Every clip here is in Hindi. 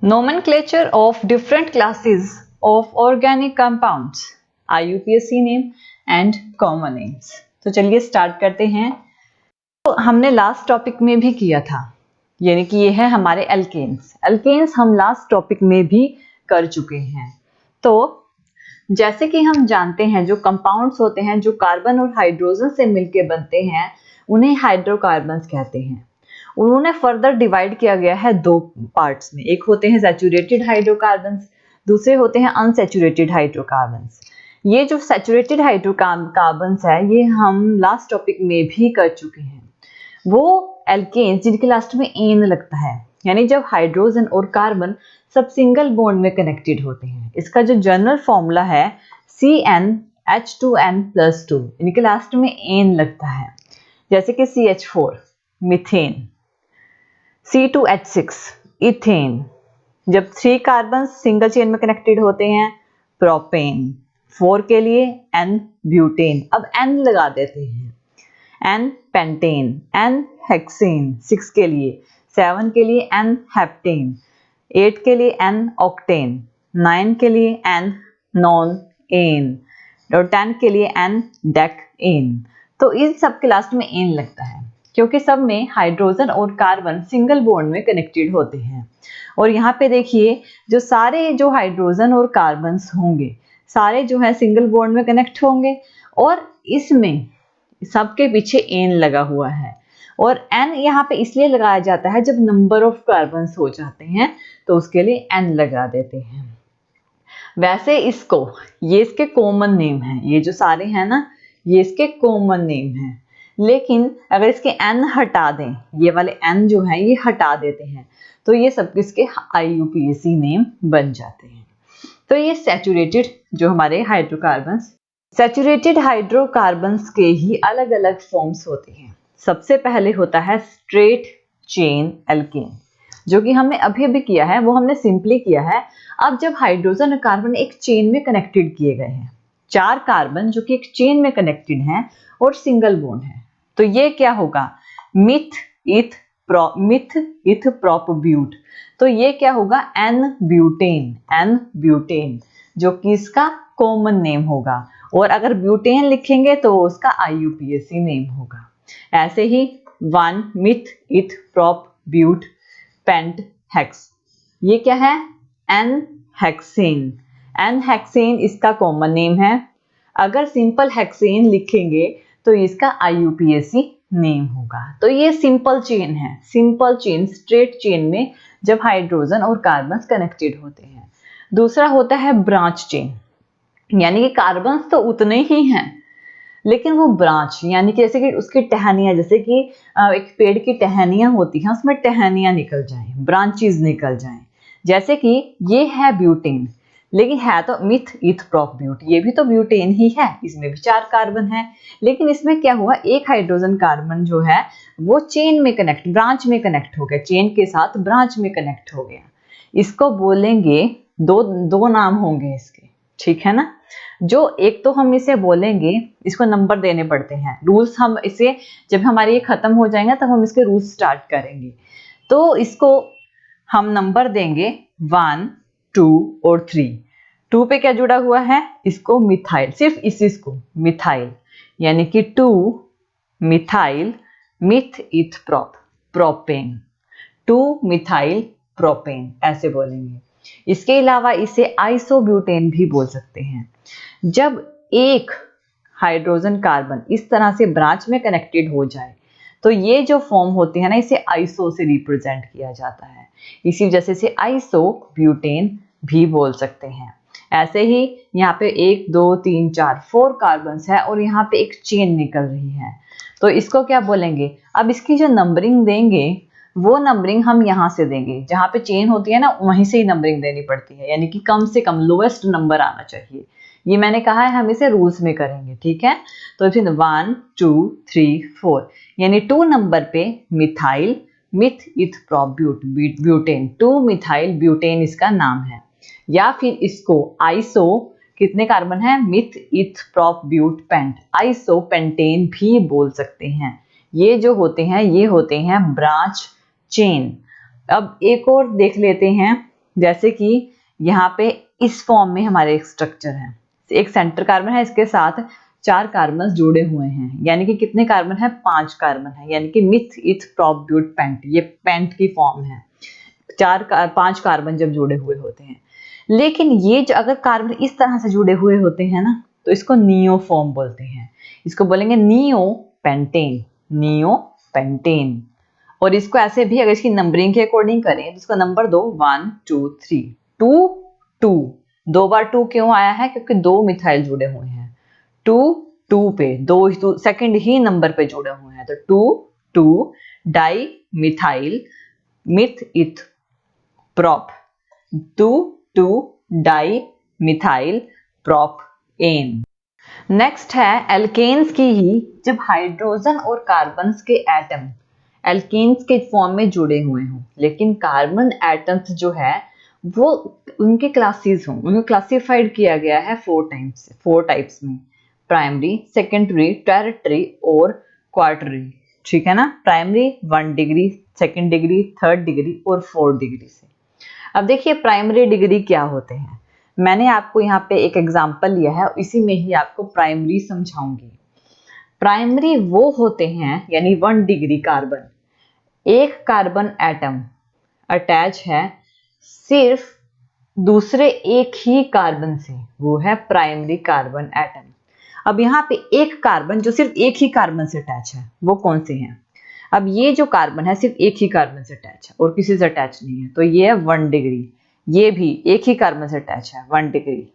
Nomenclature of different classes of organic compounds, IUPAC name and common names। तो चलिए स्टार्ट करते हैं। तो हमने लास्ट टॉपिक में भी किया था, यानी कि ये है हमारे एल्केन्स। एल्केन्स हम लास्ट टॉपिक में भी कर चुके हैं। तो जैसे कि हम जानते हैं जो कंपाउंड्स होते हैं जो कार्बन और हाइड्रोजन से मिलके बनते हैं उन्हें हाइड्रोकार्बन्स कहते हैं। उन्होंने फर्दर डिवाइड किया गया है दो पार्ट्स में, एक होते हैं सैचुरेटेड हाइड्रोकार्बन्स, दूसरे होते हैं अनसैचुरेटेड हाइड्रोकार्बन्स। ये जो सैचुरेटेड हाइड्रोकार्बन्स है ये हम लास्ट टॉपिक में भी कर चुके हैं। वो एल्केन्स जिनके लास्ट में एन लगता है, यानी जब हाइड्रोजन और कार्बन सब सिंगल बॉन्ड में कनेक्टेड होते हैं। इसका जो जनरल फॉर्मूला है CnH2n+2, इनके लास्ट में एन लगता है, जैसे कि CH4 मीथेन, C2H6 इथेन। जब 3 कार्बन सिंगल चेन में कनेक्टेड होते हैं प्रोपेन, 4 के लिए N ब्यूटेन, अब N लगा देते हैं, N पेंटेन, N हेक्सेन 6 के लिए, 7 के लिए N हेप्टेन, 8 के लिए N ऑक्टेन, 9 के लिए N नॉन एन और 10 के लिए N डेकेन। तो इन सब के लास्ट में एन लगता है क्योंकि सब में हाइड्रोजन और कार्बन सिंगल बॉन्ड में कनेक्टेड होते हैं। और यहाँ पे देखिए जो सारे जो हाइड्रोजन और कार्बन्स होंगे सारे जो है सिंगल बॉन्ड में कनेक्ट होंगे और इसमें सबके पीछे एन लगा हुआ है। और एन यहाँ पे इसलिए लगाया जाता है जब नंबर ऑफ कार्बन्स हो जाते हैं तो उसके लिए एन लगा देते हैं। वैसे इसको ये इसके कॉमन नेम है, ये जो सारे हैं ना ये इसके कॉमन नेम है। लेकिन अगर इसके n हटा दें, ये वाले n जो है ये हटा देते हैं तो ये सब इसके IUPAC नेम बन जाते हैं। तो ये सैचुरेटेड जो हमारे हाइड्रोकार्बन्स, सैचुरेटेड हाइड्रोकार्बन्स के ही अलग अलग फॉर्म्स होते हैं। सबसे पहले होता है स्ट्रेट चेन एल्केन, जो कि हमने अभी अभी किया है, वो हमने सिंपली किया है। अब जब हाइड्रोजन और कार्बन एक चेन में कनेक्टेड किए गए हैं, 4 कार्बन जो कि एक चेन में कनेक्टेड हैं और सिंगल बॉन्ड है, तो ये क्या होगा मिथ इथ प्रोप ब्यूट। तो ये क्या होगा N ब्यूटेन, जो कि इसका कॉमन नेम होगा। और अगर ब्यूटेन लिखेंगे तो उसका IUPAC नेम होगा। ऐसे ही 1 meth eth prop but pent hex, ये क्या है N हेक्सेन इसका कॉमन नेम है। अगर सिंपल हेक्सेन लिखेंगे तो इसका IUPAC नेम होगा। तो ये सिंपल चेन है, सिंपल चेन स्ट्रेट चेन में जब हाइड्रोजन और कार्बन कनेक्टेड होते हैं। दूसरा होता है ब्रांच चेन, यानी कि कार्बन तो उतने ही हैं लेकिन वो ब्रांच, यानी कि जैसे कि उसकी टहनियां, जैसे कि एक पेड़ की टहनियां होती हैं उसमें टहनियां निकल जाएं, ब्रांचेस निकल जाएं। जैसे कि ये है ब्यूटेन, लेकिन है तो मिथ इथ प्रोप ब्यूट, ये भी तो ब्यूटेन ही है, इसमें भी 4 कार्बन है। लेकिन इसमें क्या हुआ, एक हाइड्रोजन कार्बन जो है वो चेन में कनेक्ट, ब्रांच में कनेक्ट हो गया, चेन के साथ ब्रांच में कनेक्ट हो गया। इसको बोलेंगे दो नाम होंगे इसके, ठीक है ना। जो एक तो हम इसे बोलेंगे, इसको नंबर देने पड़ते हैं, रूल्स हम इसे जब हमारे ये खत्म हो जाएंगे तब हम इसके रूल्स स्टार्ट करेंगे। तो इसको हम नंबर देंगे 1 2 और 3। 2 पे क्या जुड़ा हुआ है, इसको मिथाइल, सिर्फ इसको मिथाइल, यानी कि 2 मिथाइल मिथ इथ प्रोपेन, 2 मिथाइल प्रोपेन ऐसे बोलेंगे। इसके अलावा इसे आइसोब्यूटेन भी बोल सकते हैं। जब एक हाइड्रोजन कार्बन इस तरह से ब्रांच में कनेक्टेड हो जाए तो ये जो फॉर्म होती है ना इसे आइसो से रिप्रेजेंट किया जाता है, इसी वजह से इसे आइसोब्यूटेन भी बोल सकते हैं। ऐसे ही यहाँ पे 1 2 3 4 4 कार्बन्स है और यहाँ पे एक चेन निकल रही है, तो इसको क्या बोलेंगे। अब इसकी जो नंबरिंग देंगे वो नंबरिंग हम यहाँ से देंगे, जहाँ पे चेन होती है ना वहीं से ही नंबरिंग देनी पड़ती है, यानी कि कम से कम लोएस्ट नंबर आना चाहिए। ये मैंने कहा है हम इसे रूल्स में करेंगे, ठीक है। तो फिर 1 2 3 4, यानी 2 नंबर पे methyl meth eth prop butane, 2 methyl butane इसका नाम है। या फिर इसको आइसो, कितने कार्बन है, meth eth prop but pent, iso pentane भी बोल सकते हैं। ये जो होते हैं ये होते हैं ब्रांच चेन। अब एक और देख लेते हैं जैसे कि यहाँ पे इस फॉर्म में हमारे एक स्ट्रक्चर है, एक सेंटर कार्बन है, इसके साथ 4 कार्बन जुड़े हुए हैं, यानी कि कितने कार्बन है, 5 कार्बन है, यानी कि meth eth prop but pent, ये पेंट की फॉर्म है। 5 कार्बन जब जुड़े हुए होते हैं। लेकिन ये जो अगर कार्बन इस तरह से जुड़े हुए होते हैं ना, तो इसको नियो फॉर्म बोलते हैं, इसको बोलेंगे नियो पेंटेन, नियो पेंटेन। और इसको ऐसे भी अगर इसकी नंबरिंग के अकॉर्डिंग करें तो इसको नंबर दो 1 2 3, 2 2, 2 बार 2 क्यों आया है, क्योंकि 2 मिथाइल जुड़े हुए हैं, 2 2 पे 2 सेकंड ही नंबर पे जुड़े हुए हैं, तो 2 2 dimethyl meth eth prop, 2 2 dimethyl propane. Next है एल्केन्स की ही, जब हाइड्रोजन और कार्बन के एटम एल्केन्स के फॉर्म में जुड़े हुए हों, लेकिन कार्बन एटम्स जो है वो उनके क्लासेस हों, उनको क्लासिफाइड किया गया है 4 टाइप्स में, प्राइमरी, सेकेंडरी, टेरिटरी और क्वार्टरी, ठीक है ना। Primary 1 degree, second degree, third degree और 4 डिग्री से। अब देखिए प्राइमरी डिग्री क्या होते हैं, मैंने आपको यहाँ पे एक एग्जांपल लिया है, इसी में ही आपको प्राइमरी समझाऊंगी। प्राइमरी वो होते हैं, यानी 1 डिग्री कार्बन, एक कार्बन एटम अटैच है सिर्फ दूसरे एक ही कार्बन से, वो है प्राइमरी कार्बन एटम। अब यहाँ पे एक कार्बन जो सिर्फ एक ही कार्बन से अटैच है, वो कौन से हैं, अब ये जो कार्बन है सिर्फ एक ही कार्बन से अटैच है और किसी से अटैच नहीं है, तो ये है 1 डिग्री, ये भी एक ही कार्बन से अटैच है 1 डिग्री,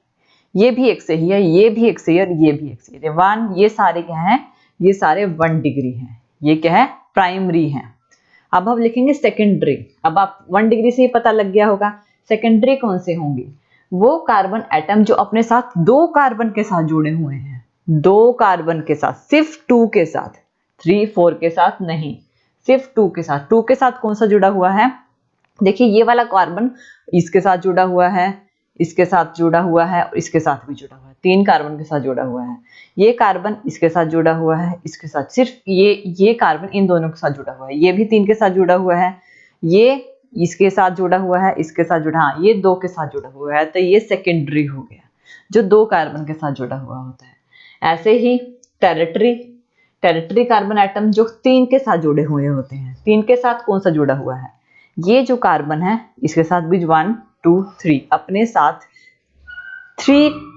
ये भी एक से ही है, ये भी एक से ही है और ये भी एक से ही है, 1, ये सारे क्या हैं, ये सारे 1 डिग्री हैं, ये क्या है, प्राइमरी हैं। अब हम लिखेंगे सेकेंडरी, अब आप 1 डिग्री से ही पता लग गया होगा, सेकेंडरी कौन से होंगे, वो कार्बन एटम जो अपने साथ 2 कार्बन के साथ जुड़े हुए हैं, 2 कार्बन के साथ, सिर्फ 2 के साथ, 3 4 के साथ नहीं, सिर्फ 2 के साथ। 2 के साथ कौन सा जुड़ा हुआ है, देखिए ये वाला कार्बन इसके साथ जुड़ा हुआ है, इसके साथ जुड़ा हुआ है और इसके साथ भी जुड़ा हुआ है, 3 कार्बन के साथ जुड़ा हुआ है, ये कार्बन इसके साथ जुड़ा हुआ है, इसके साथ, सिर्फ ये कार्बन इन दोनों के साथ जुड़ा हुआ है, ये भी 3 के साथ जुड़ा हुआ है, ये इसके साथ जुड़ा हुआ है, इसके साथ जुड़ा, हाँ ये 2 के साथ जुड़ा हुआ है, तो ये सेकेंडरी हो गया, जो 2 कार्बन के साथ जुड़ा हुआ होता है। ऐसे ही टेरिटरी कार्बन एटम जो 3 के साथ जुड़े हुए होते हैं, 3 के साथ कौन सा जुड़ा हुआ है, ये जो कार्बन है इसके साथ भी 1 2 3 अपने साथ 3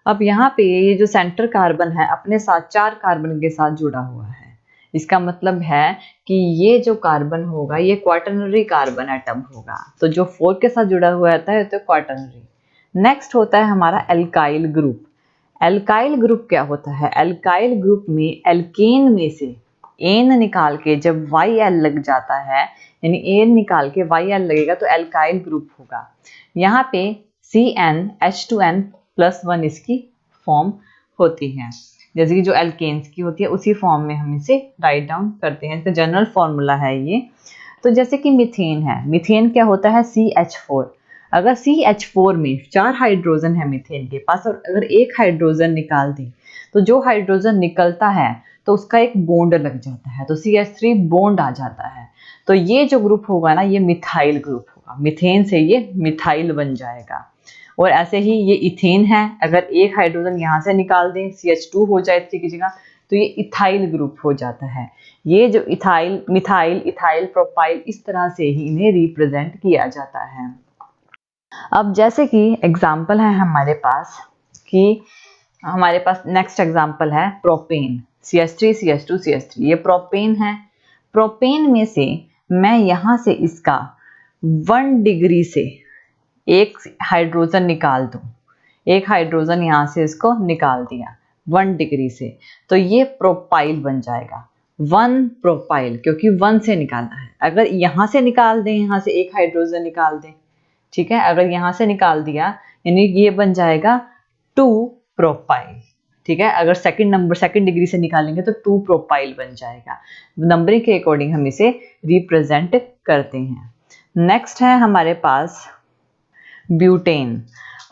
अब यहाँ पे ये जो सेंटर कार्बन है अपने साथ 4 कार्बन के साथ जुड़ा हुआ है, इसका मतलब है कि ये जो कार्बन होगा ये क्वाटरनरी कार्बन एटम होगा, तो जो 4 के साथ जुड़ा हुआ रहता है तो क्वाटरनरी। नेक्स्ट होता है हमारा एल्काइल ग्रुप। एल्काइल ग्रुप क्या होता है, एल्काइल ग्रुप में एल्केन में से एन निकाल के जब YL लग जाता है, यानी एन निकाल के YL लगेगा तो एल्काइल ग्रुप होगा। यहाँ पे CnH2n+1 इसकी फॉर्म होती है, जैसे कि जो एल्केन्स की होती है उसी फॉर्म में हम इसे राइट डाउन करते हैं, इसका जनरल फॉर्मूला है ये। तो जैसे कि मीथेन है, मीथेन क्या होता है, CH4, अगर CH4 में 4 हाइड्रोजन है मीथेन के पास और अगर एक हाइड्रोजन निकाल दें तो जो हाइड्रोजन निकलता है तो उसका एक बॉन्ड लग जाता है, तो CH3 बॉन्ड आ जाता है, तो ये जो ग्रुप होगा ना ये मिथाइल ग्रुप होगा, मीथेन से ये मिथाइल बन जाएगा। और ऐसे ही ये इथेन है, अगर एक हाइड्रोजन यहाँ से निकाल दें CH2 हो जाए की जगह तो ये इथाइल ग्रुप हो जाता है। ये जो इथाइल, मिथाइल, इथाइल, प्रोपाइल, इस तरह से ही इन्हें रिप्रेजेंट किया जाता है। अब जैसे कि एग्जाम्पल है हमारे पास कि हमारे पास नेक्स्ट एग्जाम्पल है प्रोपेन, CH3 CH2 CH3, ये प्रोपेन है। प्रोपेन में से मैं यहाँ से इसका 1 डिग्री से एक हाइड्रोजन निकाल दूं, एक हाइड्रोजन यहाँ से इसको निकाल दिया 1 डिग्री से, तो ये प्रोपाइल बन जाएगा। 1 प्रोपाइल, क्योंकि 1 से निकालना है। अगर यहाँ से निकाल दें, यहाँ से एक हाइड्रोजन निकाल दें, ठीक है, अगर यहाँ से निकाल दिया यानी ये बन जाएगा 2 प्रोपाइल, ठीक है। अगर सेकंड डिग्री से निकालेंगे तो 2 प्रोपाइल बन जाएगा। नंबरिंग के अकॉर्डिंग हम इसे रिप्रेजेंट करते हैं। नेक्स्ट है हमारे पास ब्यूटेन।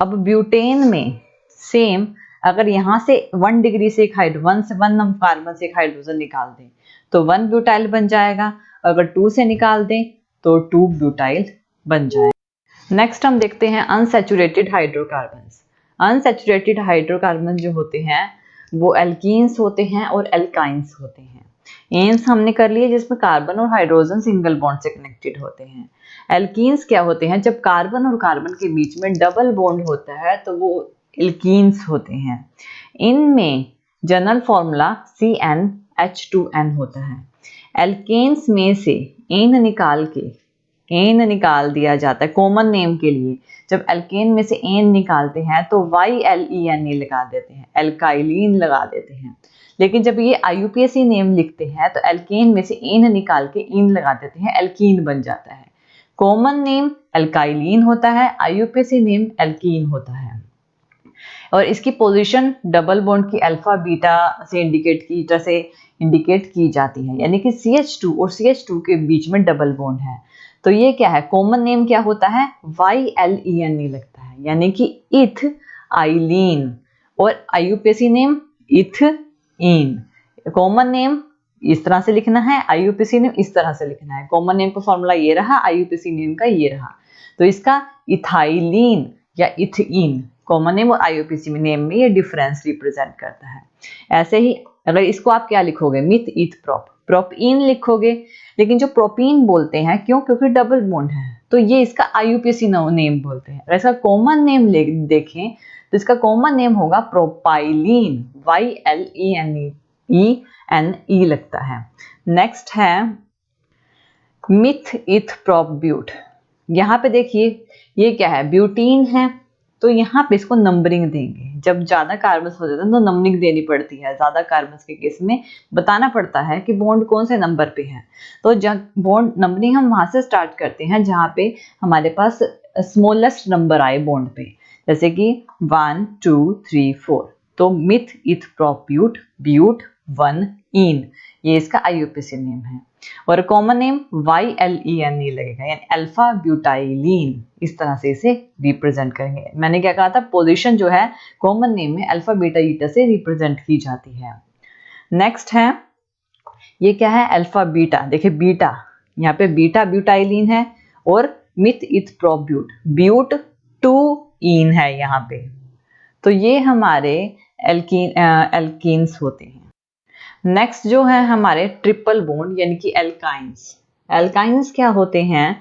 अब ब्यूटेन में सेम, अगर यहाँ से 1 डिग्री से एक कार्बन से एक हाइड्रोजन निकाल दें तो 1 ब्यूटाइल बन जाएगा, अगर 2 से निकाल दें तो 2 ब्यूटाइल बन जाएगा। नेक्स्ट हम देखते हैं अनसैचुरेटेड हाइड्रोकार्बन्स। अनसैचुरेटेड हाइड्रोकार्बन जो होते हैं वो एल्कीन्स होते हैं और एल्काइंस होते हैं। एन्स हमने कर लिए जिसमें कार्बन और हाइड्रोजन सिंगल बॉन्ड से कनेक्टेड होते हैं। एल्कीन्स क्या होते हैं, जब कार्बन और कार्बन के बीच में डबल बॉन्ड होता है तो वो एल्कीन्स होते हैं। इनमें जनरल फॉर्मूला CnH2n होता है। एल्केन्स में से एन निकाल दिया जाता है कॉमन नेम के लिए। जब एल्केन में से एन निकालते हैं तो YLENE लगा देते हैं, एल्काइलिन लगा देते हैं। लेकिन जब ये IUPAC नेम लिखते हैं तो एल्केन में से एन निकाल के इन लगा देते हैं, एल्कीन बन जाता है। कॉमन नेम एल्काइलिन होता है, IUPAC नेम एल्कीन होता है। और इसकी पोजीशन डबल बॉन्ड की अल्फा बीटा से इंडिकेट की जाती है, यानी कि CH2 और CH2 के बीच में डबल बॉन्ड है। तो ये क्या है, कॉमन नेम क्या होता है, YLENE लगता है, यानी कि इथ आइलीन, और IUPAC नेम इथइन। कॉमन नेम इस तरह से लिखना है, IUPAC नेम इस तरह से लिखना है। कॉमन नेम का फॉर्मूला ये रहा, IUPAC नेम का ये रहा। तो इसका इथाइलिन या इथइन, कॉमन नेम और IUPAC नेम में ये डिफरेंस रिप्रेजेंट करता है। ऐसे ही अगर इसको आप क्या लिखोगे, मिथ ईथ प्रोपीन लिखोगे। लेकिन जो प्रोपीन बोलते हैं क्यों, क्योंकि डबल बॉन्ड है, तो ये इसका IUPAC नेम बोलते हैं। अगर इसका कॉमन नेम देखें तो इसका कॉमन नेम होगा प्रोपाइलीन, YLENE लगता है। नेक्स्ट है मिथ ईथ प्रोप ब्यूट। यहाँ पे देखिए ये क्या है, ब्यूटीन है, तो यहाँ पे इसको नंबरिंग देंगे। जब ज्यादा कार्बन हो जाते हैं तो नंबरिंग देनी पड़ती है। ज्यादा कार्बन के केस में बताना पड़ता है कि बॉन्ड कौन से नंबर पे है। तो जब बॉन्ड नंबरिंग हम वहां से स्टार्ट करते हैं जहाँ पे हमारे पास स्मॉलेस्ट नंबर आए बॉन्ड पे, जैसे कि 1 2 3 4। तो मिथ ईथ प्रोप ब्यूट 1 इन, ये इसका IUPAC नेम है। और कॉमन नेम YLENE लगेगा, यानी अल्फा ब्यूटाइलीन। इस तरह से इसे रिप्रेजेंट करेंगे। मैंने क्या कहा था, पोजीशन जो है कॉमन नेम में अल्फा बीटा ईटा से रिप्रेजेंट की जाती है। नेक्स्ट है ये क्या है, अल्फा बीटा। देखिए बीटा, यहाँ पे बीटा ब्यूटाइलीन है और मिथ ईथ प्रोप ब्यूट 2 इन है यहाँ पे। तो ये हमारे एल्कीन्स होते हैं। नेक्स्ट जो है हमारे ट्रिपल बॉन्ड यानी कि एल्काइंस। एल्काइंस क्या होते हैं,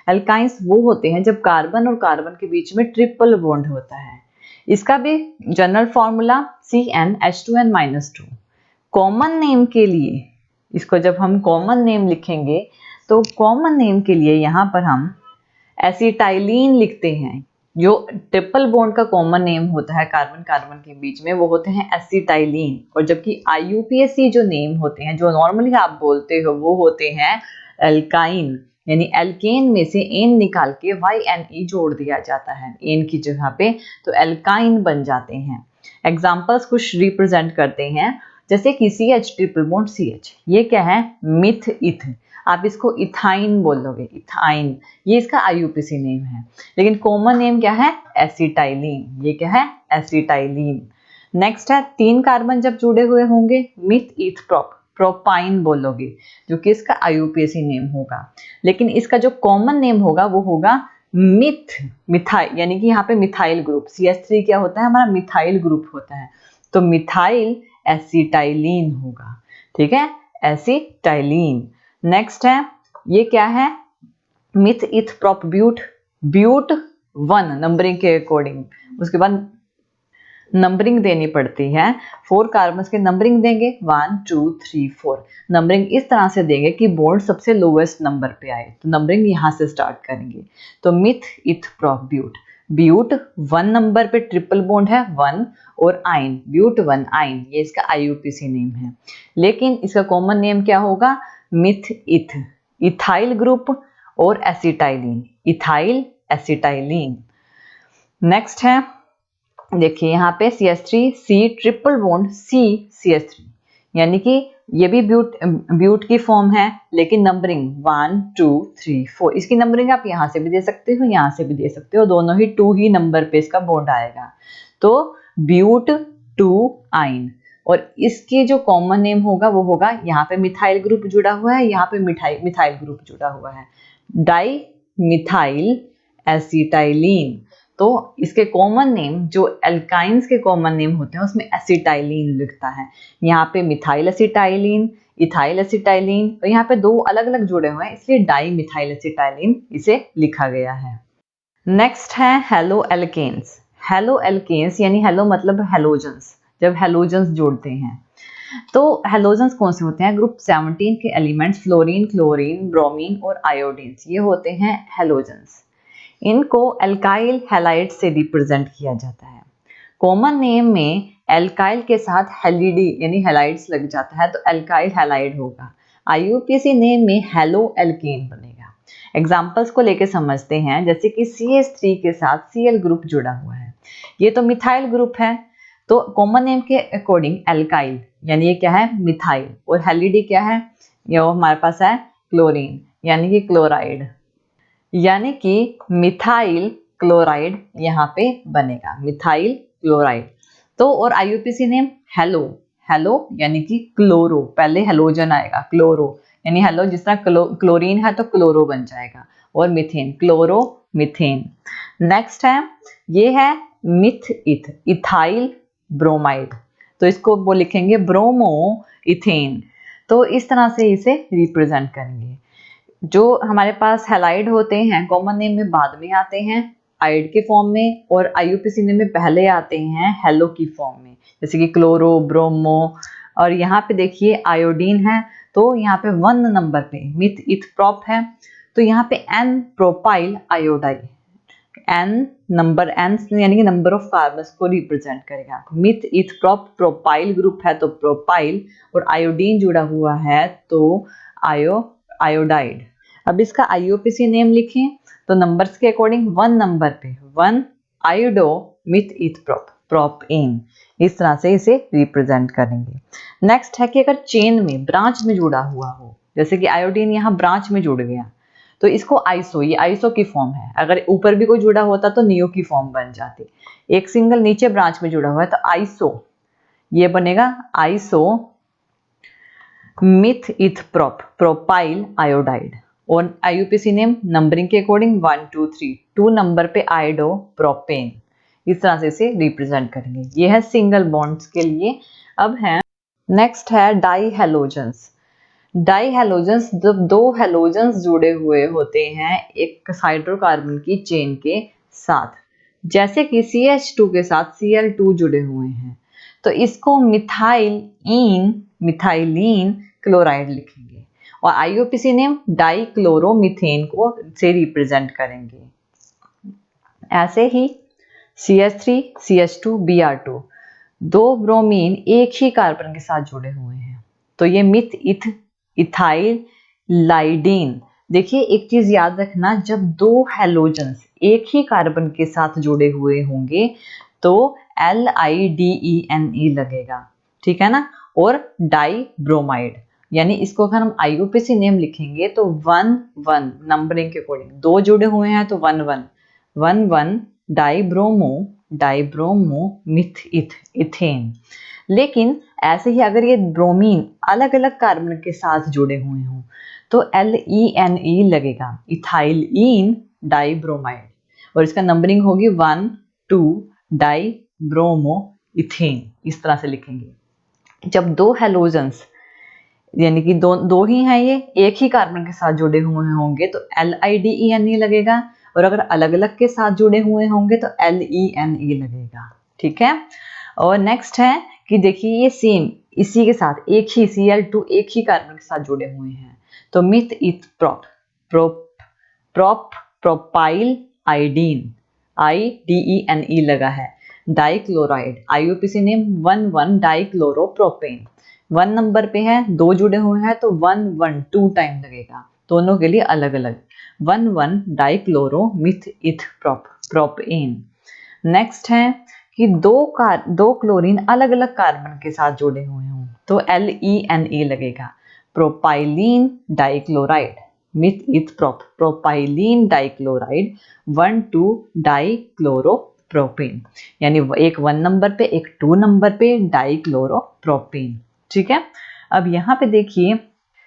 एल्काइंस वो होते हैं जब कार्बन और कार्बन के बीच में ट्रिपल बॉन्ड होता है। इसका भी general formula CnH2n-2। Common name के लिए इसको जब हम कॉमन नेम लिखेंगे तो कॉमन नेम के लिए यहाँ पर हम एसिटाइलिन लिखते हैं। जो ट्रिपल बॉन्ड का कॉमन नेम होता है कार्बन कार्बन के बीच में वो होते हैं एसिटाइलिन। और जबकि IUPAC जो नेम होते हैं जो नॉर्मली आप बोलते हो वो होते हैं एल्काइन, यानी एल्केन में से एन निकाल के YNE जोड़ दिया जाता है एन की जगह पे, तो एल्काइन बन जाते हैं। एग्जाम्पल्स कुछ रिप्रेजेंट करते हैं, जैसे कि CH ट्रिपल बॉन्ड CH, ये क्या है, मिथ इथ, आप इसको इथाइन बोलोगे, इथाइन, ये इसका IUPAC नेम है। लेकिन कॉमन नेम क्या है, एसिटाइलिन, ये क्या है, एसिटाइलिन। नेक्स्ट है 3 कार्बन जब जुड़े हुए होंगे मिथ ईथ प्रोपाइन बोलोगे, जो कि इसका IUPAC नेम होगा। लेकिन इसका जो कॉमन नेम होगा वो होगा मिथाइल, यानी कि यहाँ पे मिथाइल ग्रुप, CH3 क्या होता है, हमारा मिथाइल ग्रुप होता है, तो मिथाइल एसिटाइलिन होगा। ठीक है, एसिटाइलिन। नेक्स्ट है ये क्या है, मिथ ईथ प्रोप ब्यूट 1 1 नंबरिंग के अकॉर्डिंग, उसके बाद नंबरिंग देनी पड़ती है। 4 कार्बन्स के नंबरिंग देंगे 1 2 3 4। नंबरिंग इस तरह से देंगे कि बॉन्ड सबसे लोवेस्ट नंबर पे आए, तो नंबरिंग यहाँ से स्टार्ट करेंगे। तो meth eth prop but, but 1 number पे ट्रिपल बॉन्ड है 1, और आइन ब्यूट 1 आइन, ये इसका IUPAC नेम है। लेकिन इसका कॉमन नेम क्या होगा, मिथ इथ, इथाइल ग्रुप और एसिटाइलिन, इथाइल एसिटाइलिन। नेक्स्ट है, देखिए यहाँ पे CH3C ट्रिपल बॉन्ड CH3, यानी कि ये भी ब्यूट की फॉर्म है, लेकिन नंबरिंग 1 2 3 4, इसकी नंबरिंग आप यहाँ से भी दे सकते हो, यहाँ से भी दे सकते हो, दोनों ही 2 ही नंबर पे इसका बॉन्ड आएगा। तो ब्यूट 2 आइन, और इसके जो कॉमन नेम होगा वो होगा, यहाँ पे मिथाइल ग्रुप जुड़ा हुआ है, यहाँ पे मिथाइल ग्रुप जुड़ा हुआ है, डाई मिथाइल एसिटाइलिन। तो इसके कॉमन नेम, जो एल्काइंस के कॉमन नेम होते हैं उसमें एसिटाइलिन लिखता है, यहाँ पे मिथाइल एसिटाइलिन, इथाइल एसिटाइलिन, और यहाँ पे 2 अलग अलग जुड़े हुए हैं इसलिए डाई मिथाइल एसिटाइलिन इसे लिखा गया है। नेक्स्ट है हेलो एल्केन्स। हेलो एल्केन्स यानी हेलो मतलब हेलोजेंस, जब हेलोजेंस जोड़ते हैं। तो हेलोजेंस कौन से होते हैं, ग्रुप 17 के एलिमेंट्स फ्लोरीन, क्लोरीन, ब्रोमीन और आयोडीन, ये होते हैं हेलोजेंस। इनको एल्काइल हैलाइड से रिप्रेजेंट किया जाता है। कॉमन नेम में एल्काइल के साथ हेलिडी यानी हैलाइड्स लग जाता है तो एल्काइल हैलाइड होगा। IUPAC नेम में हेलो एल्केन बनेगा। एग्जांपल्स को लेके समझते हैं, जैसे कि CH3 के साथ Cl ग्रुप जुड़ा हुआ है, ये तो मिथाइल ग्रुप है, तो कॉमन नेम के अकॉर्डिंग एल्काइल यानी ये क्या है मिथाइल, और हेलिडी क्या है, ये हमारे पास है क्लोरीन यानी कि क्लोराइड, यानी कि मिथाइल क्लोराइड यहाँ पे बनेगा, मिथाइल क्लोराइड। तो और IUPAC नेम हेलो, हेलो यानी कि क्लोरो, पहले हेलोजन आएगा, क्लोरो यानी हेलो, जिस तरह क्लोरीन है तो क्लोरो बन जाएगा, और मीथेन क्लोरो मीथेन। नेक्स्ट है, ये है मिथ इथ, इथाइल ब्रोमाइड, तो इसको वो लिखेंगे ब्रोमो इथेन। तो इस तरह से इसे रिप्रेजेंट करेंगे। जो हमारे पास हैलाइड होते हैं कॉमन नेम में बाद में आते हैं आइड के फॉर्म में, और IUPAC नेम में पहले आते हैं हेलो की फॉर्म में, जैसे कि क्लोरो, ब्रोमो। और यहाँ पे देखिए आयोडीन है, तो यहाँ पे 1 नंबर पे मिथ इथ प्रोप है, तो यहाँ पे N propyl iodide, N number, N यानी कि नंबर ऑफ कार्बन्स को रिप्रेजेंट करेगा। Myth eth prop propyl group है तो प्रोपाइल, और आयोडीन जुड़ा हुआ है तो आयोडाइड। अब इसका IUPAC नेम लिखें तो नंबर्स के अकॉर्डिंग 1 नंबर पे 1 iodo meth eth prop, prop इन, इस तरह से इसे रिप्रेजेंट करेंगे। नेक्स्ट है कि अगर चेन में ब्रांच में जुड़ा हुआ हो, जैसे कि आयोडीन यहाँ ब्रांच में जुड़ गया, तो इसको आइसो, ये आइसो की फॉर्म है, अगर ऊपर भी कोई जुड़ा होता तो नियो की फॉर्म बन जाती। एक सिंगल नीचे ब्रांच में जुड़ा हुआ है तो आइसो, ये बनेगा iso myth eth prop, propyl iodide. और IUPAC नेम नंबरिंग के अकॉर्डिंग 1 2 3, 2 नंबर पे आयोडो प्रोपेन, इस तरह से इसे रिप्रेजेंट करेंगे। ये है सिंगल बॉन्ड्स के लिए। अब है नेक्स्ट है डाई हेलोजेंस। डाई हेलोजेंस, जब 2 हेलोजेंस जुड़े हुए होते हैं एक हाइड्रोकार्बन की चेन के साथ, जैसे कि CH2 के साथ Cl2 जुड़े हुए हैं, तो इसको मिथाइलीन क्लोराइड लिखेंगे, और IUPAC नेम डाई क्लोरोमीथेन को से रिप्रेजेंट करेंगे। ऐसे ही CH3 CH2 Br2, 2 ब्रोमीन एक ही कार्बन के साथ जुड़े हुए हैं, तो ये मिथ इथ इथाइल लाइडीन। देखिए एक चीज याद रखना, जब 2 हेलोजेंस एक ही कार्बन के साथ जुड़े हुए होंगे तो LIDENE लगेगा, ठीक है ना। और डाई ब्रोमाइड, यानी इसको अगर हम IUPAC नेम लिखेंगे तो 1 1 नंबरिंग के अकॉर्डिंग, 2 जुड़े हुए हैं तो 1 1 1 1 डाइब्रोमो मिथ इथ इथेन। लेकिन ऐसे ही अगर ये ब्रोमीन अलग अलग कार्बन के साथ जुड़े हुए हों तो LENE लगेगा, इथाइलीन डाइब्रोमाइड, और इसका नंबरिंग होगी 1 2 डाइब्रोमो इथेन, इस तरह से लिखेंगे। जब 2 हेलोजेंस यानी कि दो ही हैं, ये एक ही कार्बन के साथ जुड़े हुए होंगे तो LIDENE लगेगा, और अगर अलग अलग के साथ जुड़े हुए होंगे तो LENE लगेगा, ठीक है। और नेक्स्ट है कि देखिए ये सेम इसी के साथ एक ही Cl2 एक ही कार्बन के साथ जुड़े हुए हैं, तो meth eth prop prop propyl आइडीन IDENE लगा है। डाइक्लोराइड IUPAC नेम 1,1 डाइक्लोरोप्रोपेन, 1 नंबर पे है, 2 जुड़े हुए हैं तो 1,1,2 टाइम लगेगा, दोनों के लिए अलग अलग 1,1 डाइक्लोरो मिथ इथ प्रोपेन। नेक्स्ट है कि दो क्लोरीन अलग अलग कार्बन के साथ जुड़े हुए हों तो LENE लगेगा। प्रोपाइलीन डाइक्लोराइड मिथ इथ प्रोपाइलीन डाइक्लोराइड 1,2 डाइक्लोरोप्रोपेन, यानी एक 1 नंबर पे एक 2 नंबर पे डाइक्लोरोप्रोपेन, ठीक है। अब यहाँ पे देखिए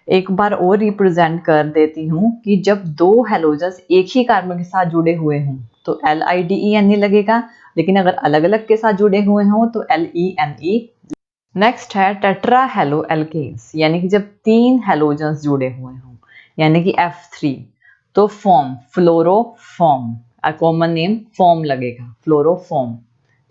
एक बार और रिप्रेजेंट कर देती हूँ कि जब दो हेलोजन्स एक ही कार्बन के साथ जुड़े हुए हों तो LIDENE लगेगा, लेकिन अगर अलग अलग के साथ जुड़े हुए हों तो LENE। नेक्स्ट है टेट्रा हेलो एल्केन्स, यानी कि जब 3 हेलोजन्स जुड़े हुए हों यानी कि F3 तो फॉर्म फ्लोरोफॉर्म, कॉमन नेम फॉर्म लगेगा फ्लोरोफॉर्म,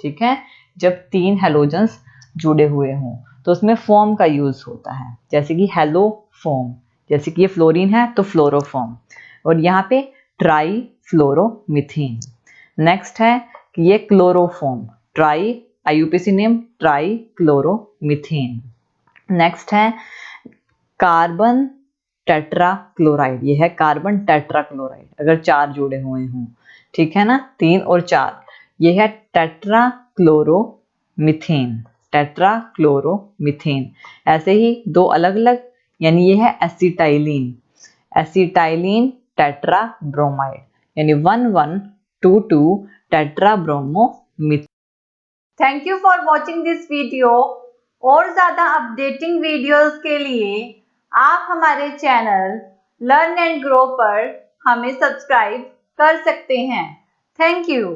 ठीक है। जब 3 हेलोजन्स जुड़े हुए हों तो उसमें फॉर्म का यूज होता है, जैसे कि हेलो फॉर्म, जैसे कि ये फ्लोरीन है तो फ्लोरोफॉर्म, और यहाँ पे ट्राई फ्लोरोमीथेन। नेक्स्ट है कि ये chloroform try IUPAC name try chloromethane. Next है कार्बन टेट्रा क्लोराइड, ये है कार्बन टेट्रा क्लोराइड अगर 4 जुड़े हुए हों, ठीक है ना, 3 और 4, ये है टेट्रा क्लोरोमीथेन, टेट्रा क्लोरोमीथेन। ऐसे ही 2 अलग अलग, यानी ये है एसिटाइलिन टेट्रा ब्रोमाइड, यानी 1,1,2,2 tetra bromomethane. Thank you for watching this video. और ज़्यादा अपडेटिंग वीडियोस के लिए आप हमारे चैनल लर्न एंड ग्रो पर हमें सब्सक्राइब कर सकते हैं। Thank you.